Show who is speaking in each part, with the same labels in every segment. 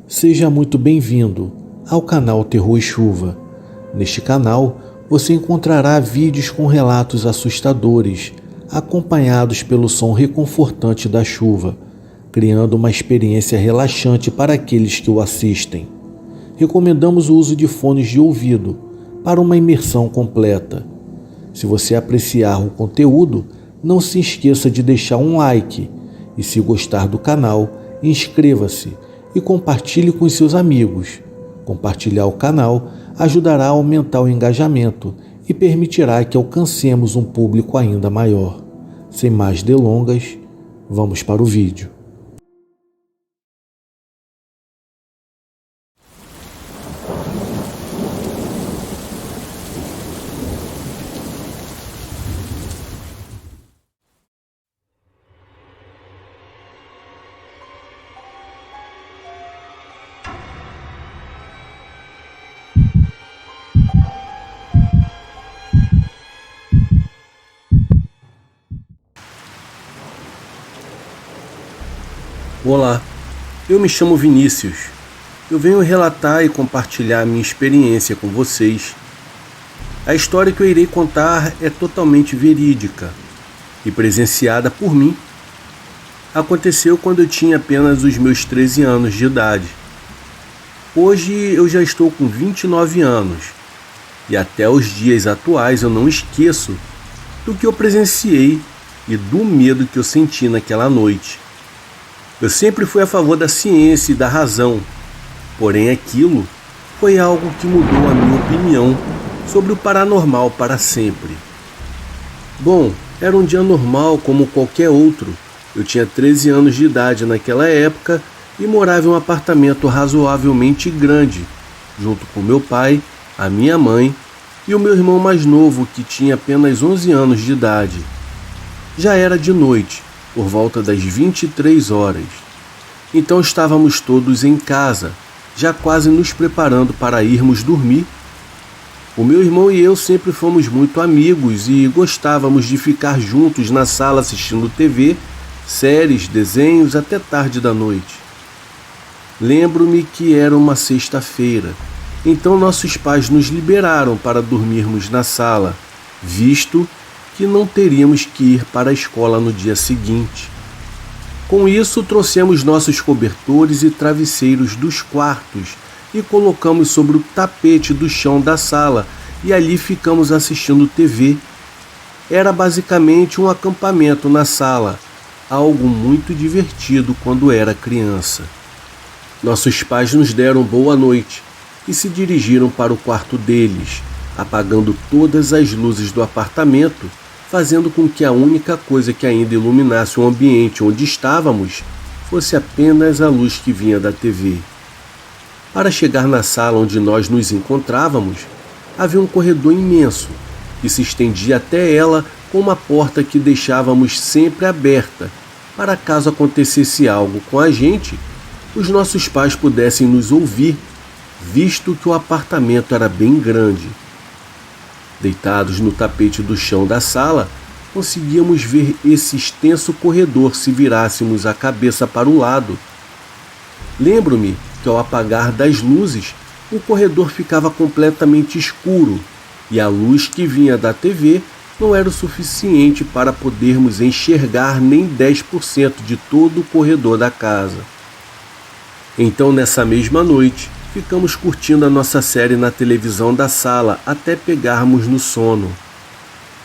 Speaker 1: Seja muito bem-vindo ao canal Terror e Chuva. Neste canal, você encontrará vídeos com relatos assustadores, acompanhados pelo som reconfortante da chuva, criando uma experiência relaxante para aqueles que o assistem. Recomendamos o uso de fones de ouvido para uma imersão completa. Se você apreciar o conteúdo, não se esqueça de deixar um like e, se gostar do canal, inscreva-se e compartilhe com seus amigos. Compartilhar o canal ajudará a aumentar o engajamento e permitirá que alcancemos um público ainda maior. Sem mais delongas, vamos para o vídeo.
Speaker 2: Olá, eu me chamo Vinícius. Eu venho relatar e compartilhar minha experiência com vocês. A história que eu irei contar é totalmente verídica e presenciada por mim. Aconteceu quando eu tinha apenas os meus 13 anos de idade. Hoje eu já estou com 29 anos e até os dias atuais eu não esqueço do que eu presenciei e do medo que eu senti naquela noite. Eu sempre fui a favor da ciência e da razão, porém aquilo foi algo que mudou a minha opinião sobre o paranormal para sempre. Bom, era um dia normal como qualquer outro. Eu tinha 13 anos de idade naquela época e morava em um apartamento razoavelmente grande, junto com meu pai, a minha mãe e o meu irmão mais novo, que tinha apenas 11 anos de idade. Já era de noite, por volta das 23 horas. Então estávamos todos em casa, já quase nos preparando para irmos dormir. O meu irmão e eu sempre fomos muito amigos e gostávamos de ficar juntos na sala assistindo TV, séries, desenhos até tarde da noite. Lembro-me que era uma sexta-feira, então nossos pais nos liberaram para dormirmos na sala, visto que não teríamos que ir para a escola no dia seguinte. Com isso, trouxemos nossos cobertores e travesseiros dos quartos e colocamos sobre o tapete do chão da sala e ali ficamos assistindo TV. Era basicamente um acampamento na sala, algo muito divertido quando era criança. Nossos pais nos deram boa noite e se dirigiram para o quarto deles, apagando todas as luzes do apartamento, fazendo com que a única coisa que ainda iluminasse o ambiente onde estávamos fosse apenas a luz que vinha da TV. Para chegar na sala onde nós nos encontrávamos, havia um corredor imenso, que se estendia até ela com uma porta que deixávamos sempre aberta, para caso acontecesse algo com a gente, os nossos pais pudessem nos ouvir, visto que o apartamento era bem grande. Deitados no tapete do chão da sala, conseguíamos ver esse extenso corredor se virássemos a cabeça para o lado. Lembro-me que ao apagar das luzes, o corredor ficava completamente escuro e a luz que vinha da TV não era o suficiente para podermos enxergar nem 10% de todo o corredor da casa. Então, nessa mesma noite, ficamos curtindo a nossa série na televisão da sala até pegarmos no sono.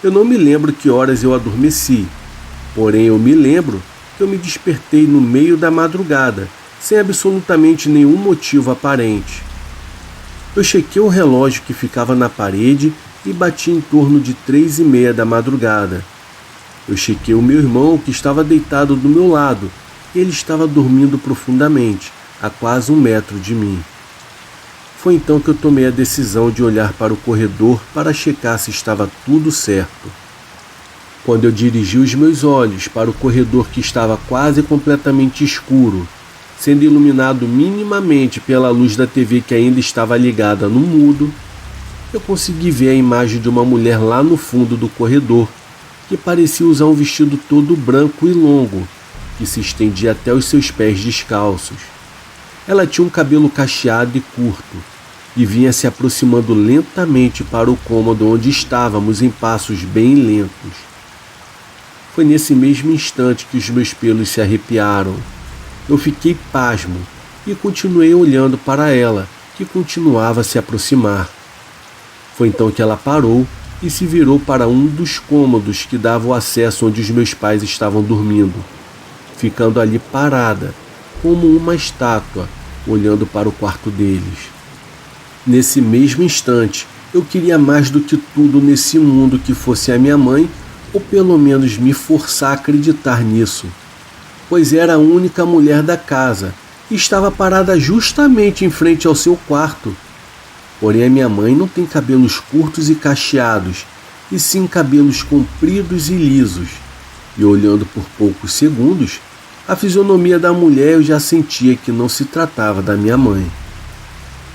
Speaker 2: Eu não me lembro que horas eu adormeci, porém eu me lembro que eu me despertei no meio da madrugada, sem absolutamente nenhum motivo aparente. Eu chequei o relógio que ficava na parede e bati em torno de 3:30 da madrugada. Eu chequei o meu irmão, que estava deitado do meu lado, e ele estava dormindo profundamente, a quase 1 metro de mim. Foi então que eu tomei a decisão de olhar para o corredor para checar se estava tudo certo. Quando eu dirigi os meus olhos para o corredor, que estava quase completamente escuro, sendo iluminado minimamente pela luz da TV que ainda estava ligada no mudo, eu consegui ver a imagem de uma mulher lá no fundo do corredor, que parecia usar um vestido todo branco e longo, que se estendia até os seus pés descalços. Ela tinha um cabelo cacheado e curto, e vinha se aproximando lentamente para o cômodo onde estávamos em passos bem lentos. Foi nesse mesmo instante que os meus pelos se arrepiaram. Eu fiquei pasmo e continuei olhando para ela, que continuava a se aproximar. Foi então que ela parou e se virou para um dos cômodos que dava o acesso onde os meus pais estavam dormindo, ficando ali parada, como uma estátua, olhando para o quarto deles. Nesse mesmo instante, eu queria mais do que tudo nesse mundo que fosse a minha mãe, ou pelo menos me forçar a acreditar nisso, pois era a única mulher da casa e estava parada justamente em frente ao seu quarto. Porém, a minha mãe não tem cabelos curtos e cacheados, e sim cabelos compridos e lisos. E olhando por poucos segundos, a fisionomia da mulher eu já sentia que não se tratava da minha mãe.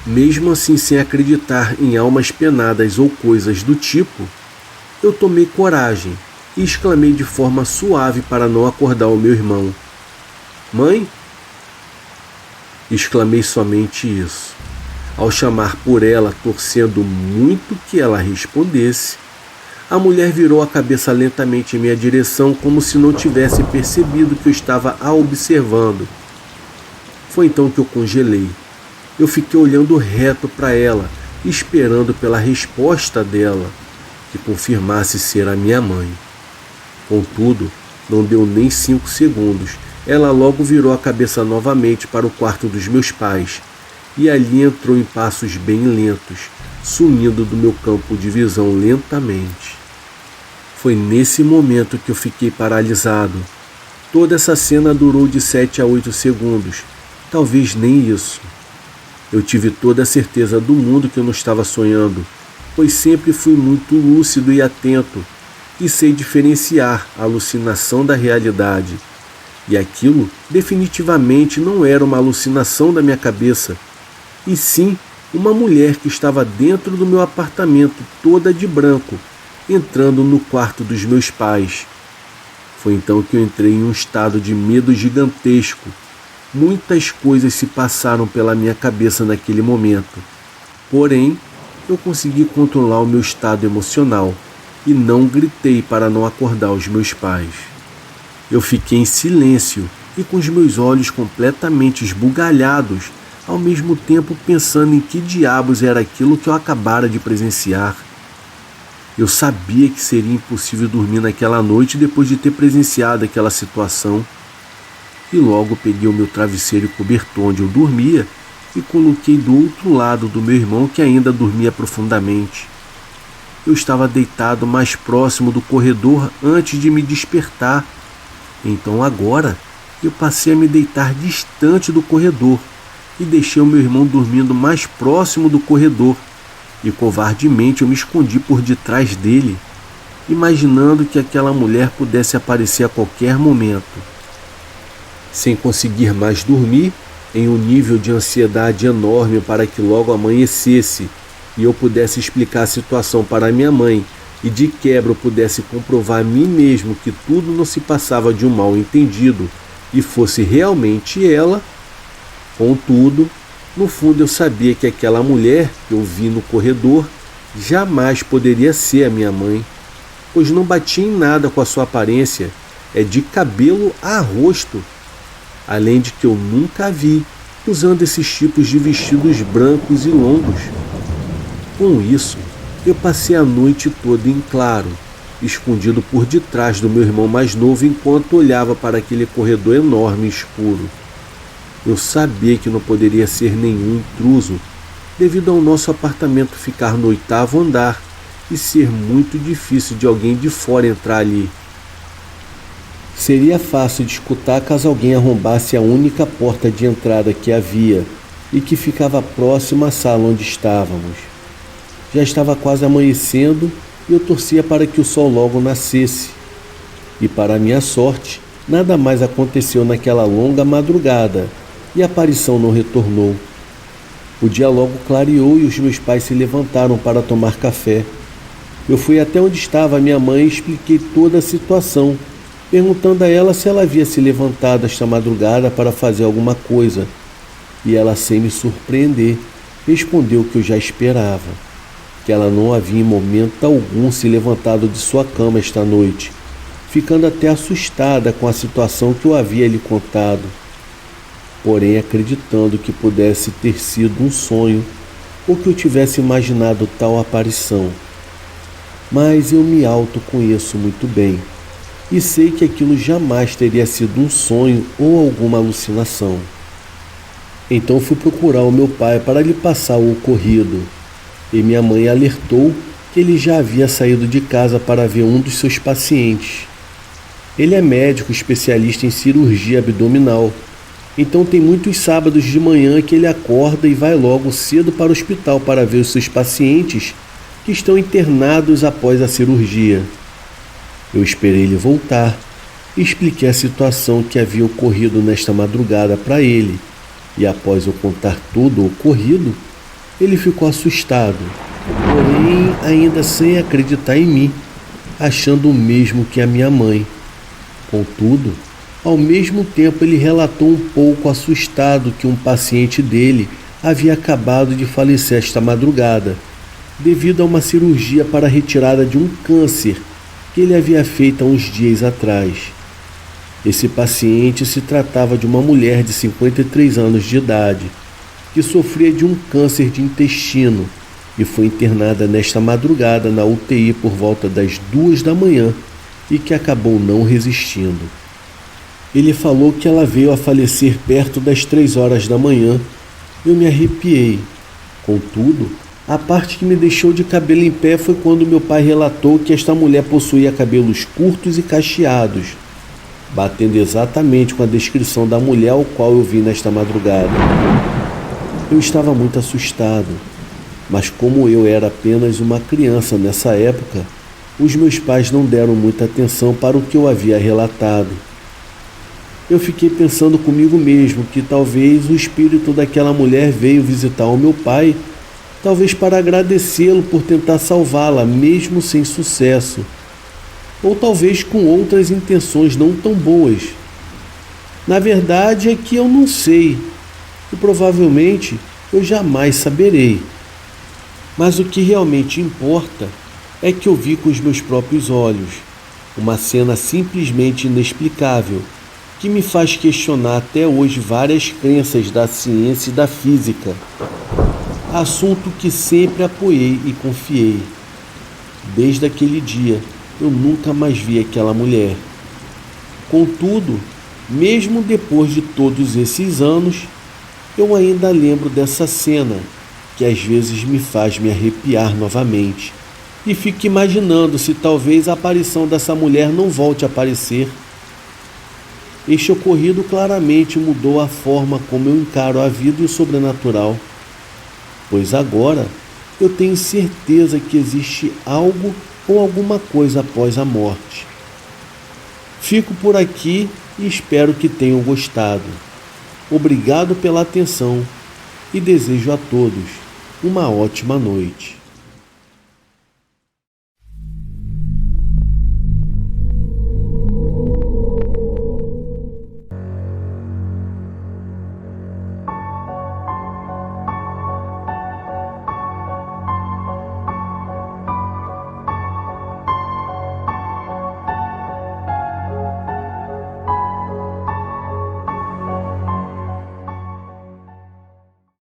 Speaker 2: Mesmo assim, sem acreditar em almas penadas ou coisas do tipo, eu tomei coragem e exclamei de forma suave para não acordar o meu irmão. "Mãe?" Exclamei somente isso. Ao chamar por ela, torcendo muito que ela respondesse, a mulher virou a cabeça lentamente em minha direção, como se não tivesse percebido que eu estava a observando. Foi então que eu congelei. Eu fiquei olhando reto para ela, esperando pela resposta dela, que confirmasse ser a minha mãe. Contudo, não deu nem 5 segundos. Ela logo virou a cabeça novamente para o quarto dos meus pais, e ali entrou em passos bem lentos, sumindo do meu campo de visão lentamente. Foi nesse momento que eu fiquei paralisado. Toda essa cena durou de 7 a 8 segundos, talvez nem isso. Eu tive toda a certeza do mundo que eu não estava sonhando, pois sempre fui muito lúcido e atento, e sei diferenciar a alucinação da realidade. E aquilo definitivamente não era uma alucinação da minha cabeça, e sim uma mulher que estava dentro do meu apartamento toda de branco, entrando no quarto dos meus pais. Foi então que eu entrei em um estado de medo gigantesco. Muitas coisas se passaram pela minha cabeça naquele momento. Porém, eu consegui controlar o meu estado emocional e não gritei para não acordar os meus pais. Eu fiquei em silêncio e com os meus olhos completamente esbugalhados, ao mesmo tempo pensando em que diabos era aquilo que eu acabara de presenciar. Eu sabia que seria impossível dormir naquela noite depois de ter presenciado aquela situação. E logo peguei o meu travesseiro e cobertor onde eu dormia e coloquei do outro lado do meu irmão, que ainda dormia profundamente. Eu estava deitado mais próximo do corredor antes de me despertar. Então agora eu passei a me deitar distante do corredor e deixei o meu irmão dormindo mais próximo do corredor, e covardemente eu me escondi por detrás dele, imaginando que aquela mulher pudesse aparecer a qualquer momento. Sem conseguir mais dormir, em um nível de ansiedade enorme para que logo amanhecesse e eu pudesse explicar a situação para minha mãe, e de quebra eu pudesse comprovar a mim mesmo que tudo não se passava de um mal entendido e fosse realmente ela. Contudo, no fundo eu sabia que aquela mulher que eu vi no corredor jamais poderia ser a minha mãe, pois não batia em nada com a sua aparência, de cabelo a rosto, além de que eu nunca a vi usando esses tipos de vestidos brancos e longos. Com isso, eu passei a noite toda em claro, escondido por detrás do meu irmão mais novo enquanto olhava para aquele corredor enorme e escuro. Eu sabia que não poderia ser nenhum intruso, devido ao nosso apartamento ficar no 8º andar e ser muito difícil de alguém de fora entrar ali. Seria fácil de escutar caso alguém arrombasse a única porta de entrada que havia e que ficava próxima à sala onde estávamos. Já estava quase amanhecendo e eu torcia para que o sol logo nascesse. E para minha sorte, nada mais aconteceu naquela longa madrugada e a aparição não retornou. O dia logo clareou e os meus pais se levantaram para tomar café. Eu fui até onde estava a minha mãe e expliquei toda a situação, perguntando a ela se ela havia se levantado esta madrugada para fazer alguma coisa. e ela, sem me surpreender, respondeu o que eu já esperava, que ela não havia em momento algum se levantado de sua cama esta noite, ficando até assustada com a situação que eu havia lhe contado, porém acreditando que pudesse ter sido um sonho ou que eu tivesse imaginado tal aparição. Mas eu me autoconheço muito bem e sei que aquilo jamais teria sido um sonho ou alguma alucinação. Então fui procurar o meu pai para lhe passar o ocorrido, e minha mãe alertou que ele já havia saído de casa para ver um dos seus pacientes. Ele é médico especialista em cirurgia abdominal, então tem muitos sábados de manhã que ele acorda e vai logo cedo para o hospital para ver os seus pacientes que estão internados após a cirurgia. Eu esperei ele voltar e expliquei a situação que havia ocorrido nesta madrugada para ele, e após eu contar tudo o ocorrido, ele ficou assustado, porém ainda sem acreditar em mim, achando o mesmo que a minha mãe. Contudo, ao mesmo tempo ele relatou um pouco assustado que um paciente dele havia acabado de falecer esta madrugada, devido a uma cirurgia para a retirada de um câncer que ele havia feito há uns dias atrás. Esse paciente se tratava de uma mulher de 53 anos de idade, que sofria de um câncer de intestino e foi internada nesta madrugada na UTI por volta das 2 da manhã e que acabou não resistindo. Ele falou que ela veio a falecer perto das 3 horas da manhã. Eu me arrepiei. Contudo, a parte que me deixou de cabelo em pé foi quando meu pai relatou que esta mulher possuía cabelos curtos e cacheados, batendo exatamente com a descrição da mulher ao qual eu vi nesta madrugada. Eu estava muito assustado, mas como eu era apenas uma criança nessa época, os meus pais não deram muita atenção para o que eu havia relatado. Eu fiquei pensando comigo mesmo que talvez o espírito daquela mulher veio visitar o meu pai, talvez para agradecê-lo por tentar salvá-la, mesmo sem sucesso, ou talvez com outras intenções não tão boas. Na verdade é que eu não sei, e provavelmente eu jamais saberei. Mas o que realmente importa é que eu vi com os meus próprios olhos uma cena simplesmente inexplicável, que me faz questionar até hoje várias crenças da ciência e da física, assunto que sempre apoiei e confiei. Desde aquele dia, eu nunca mais vi aquela mulher. Contudo, mesmo depois de todos esses anos, eu ainda lembro dessa cena, que às vezes me faz me arrepiar novamente, e fico imaginando se talvez a aparição dessa mulher não volte a aparecer. Este ocorrido claramente mudou a forma como eu encaro a vida e o sobrenatural, pois agora eu tenho certeza que existe algo ou alguma coisa após a morte. Fico por aqui e espero que tenham gostado. Obrigado pela atenção e desejo a todos uma ótima noite.